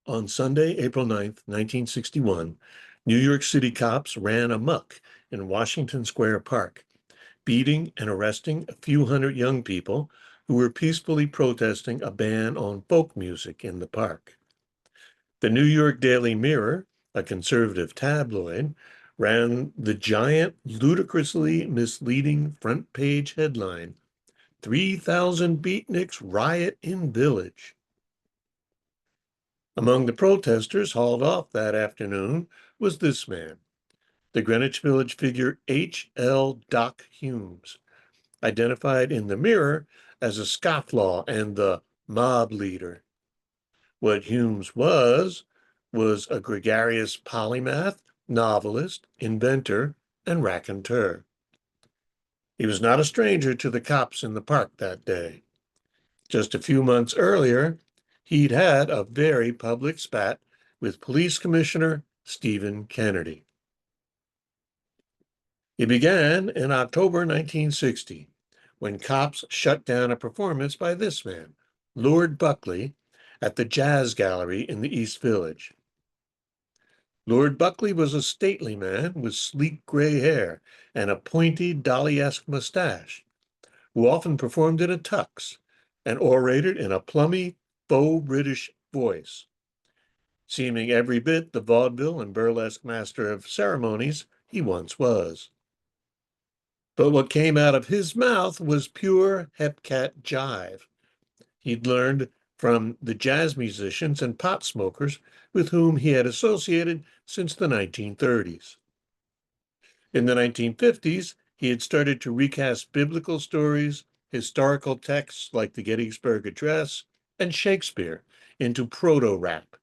On Sunday, April 9th, 1961, New York City cops ran amok in Washington Square Park, beating and arresting a few hundred young people who were peacefully protesting a ban on folk music in the park. The New York Daily Mirror, a conservative tabloid, ran the giant, ludicrously misleading front page headline, 3,000 Beatniks riot in village. Among the protesters hauled off that afternoon was this man, the Greenwich Village figure H.L. Doc Humes, identified in the Mirror as a scofflaw and the mob leader. What Humes was a gregarious polymath, novelist, inventor, and raconteur. He was not a stranger to the cops in the park that day. Just a few months earlier, he'd had a very public spat with Police Commissioner Stephen Kennedy. It began in October 1960, when cops shut down a performance by this man, Lord Buckley, at the Jazz Gallery in the East Village. Lord Buckley was a stately man with sleek gray hair and a pointy, Dolly-esque mustache, who often performed in a tux and orated in a plummy, faux British voice, seeming every bit the vaudeville and burlesque master of ceremonies he once was. But what came out of his mouth was pure hepcat jive. He'd learned from the jazz musicians and pot smokers with whom he had associated since the 1930s. In the 1950s, he had started to recast biblical stories, historical texts like the Gettysburg Address, and Shakespeare into proto-rap.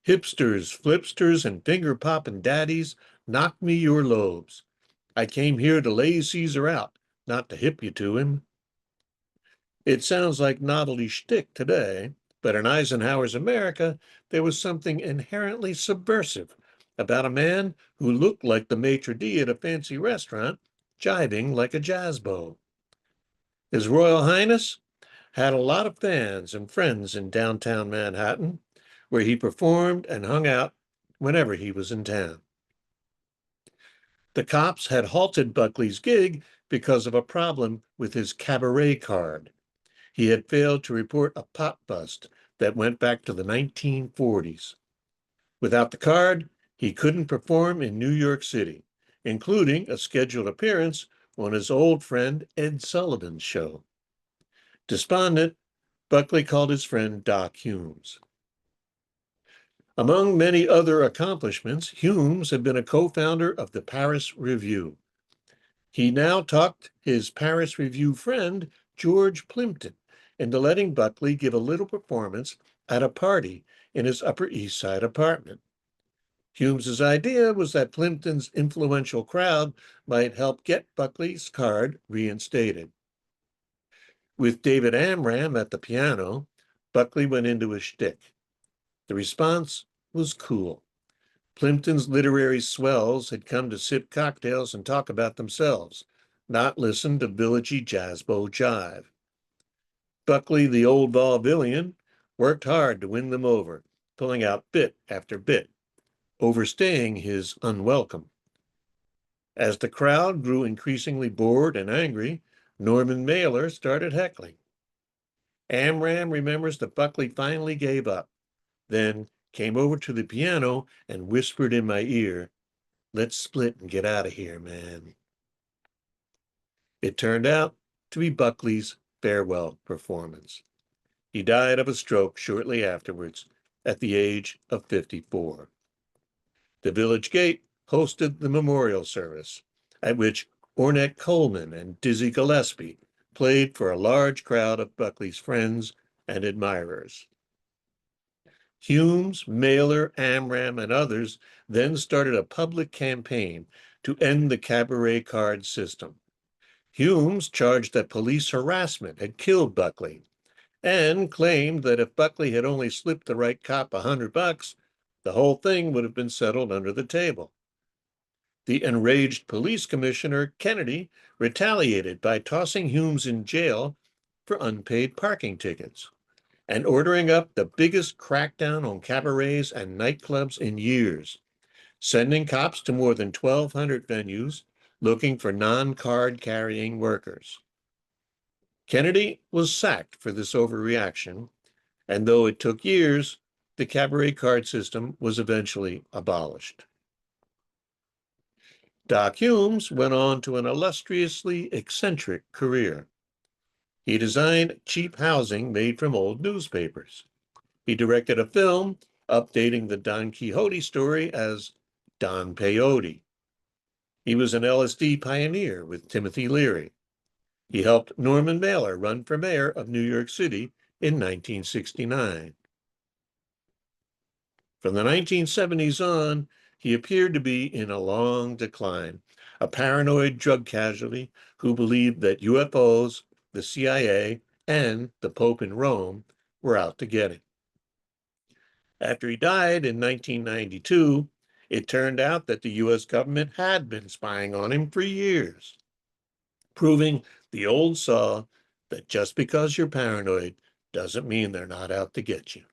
Hipsters, flipsters, and finger-poppin' daddies, knock me your lobes. I came here to lay Caesar out, not to hip you to him. It sounds like novelty shtick today, but in Eisenhower's America, there was something inherently subversive about a man who looked like the maitre d' at a fancy restaurant, jibing like a jazz bow. His Royal Highness had a lot of fans and friends in downtown Manhattan, where he performed and hung out whenever he was in town. The cops had halted Buckley's gig because of a problem with his cabaret card. He had failed to report a pot bust that went back to the 1940s. Without the card, he couldn't perform in New York City, including a scheduled appearance on his old friend Ed Sullivan's show. Despondent, Buckley called his friend Doc Humes. Among many other accomplishments, Humes had been a co-founder of the Paris Review. He now talked his Paris Review friend, George Plimpton, into letting Buckley give a little performance at a party in his Upper East Side apartment. Humes's idea was that Plimpton's influential crowd might help get Buckley's card reinstated. With David Amram at the piano, Buckley went into a shtick. The response was cool. Plimpton's literary swells had come to sip cocktails and talk about themselves, not listen to villagey jazzbo jive. Buckley, the old vaudevillian, worked hard to win them over, pulling out bit after bit, overstaying his unwelcome. As the crowd grew increasingly bored and angry, Norman Mailer started heckling. Amram remembers that Buckley finally gave up, then came over to the piano and whispered in my ear, "Let's split and get out of here, man." It turned out to be Buckley's farewell performance. He died of a stroke shortly afterwards at the age of 54. The village gate hosted the memorial service, at which Ornette Coleman and Dizzy Gillespie played for a large crowd of Buckley's friends and admirers. Humes, Mailer, Amram, and others then started a public campaign to end the cabaret card system. Humes charged that police harassment had killed Buckley and claimed that if Buckley had only slipped the right cop $100, the whole thing would have been settled under the table. The enraged police commissioner, Kennedy, retaliated by tossing Humes in jail for unpaid parking tickets. and ordering up the biggest crackdown on cabarets and nightclubs in years, sending cops to more than 1,200 venues looking for non-card carrying workers. Kennedy was sacked for this overreaction, and though it took years, the cabaret card system was eventually abolished. Doc Humes went on to an illustriously eccentric career. He designed cheap housing made from old newspapers. He directed a film updating the Don Quixote story as Don Peyote. He was an LSD pioneer with Timothy Leary. He helped Norman Mailer run for mayor of New York City in 1969. From the 1970s on, he appeared to be in a long decline, a paranoid drug casualty who believed that UFOs, the CIA, and the Pope in Rome were out to get him. After he died in 1992, it turned out that the US government had been spying on him for years, proving the old saw that just because you're paranoid doesn't mean they're not out to get you.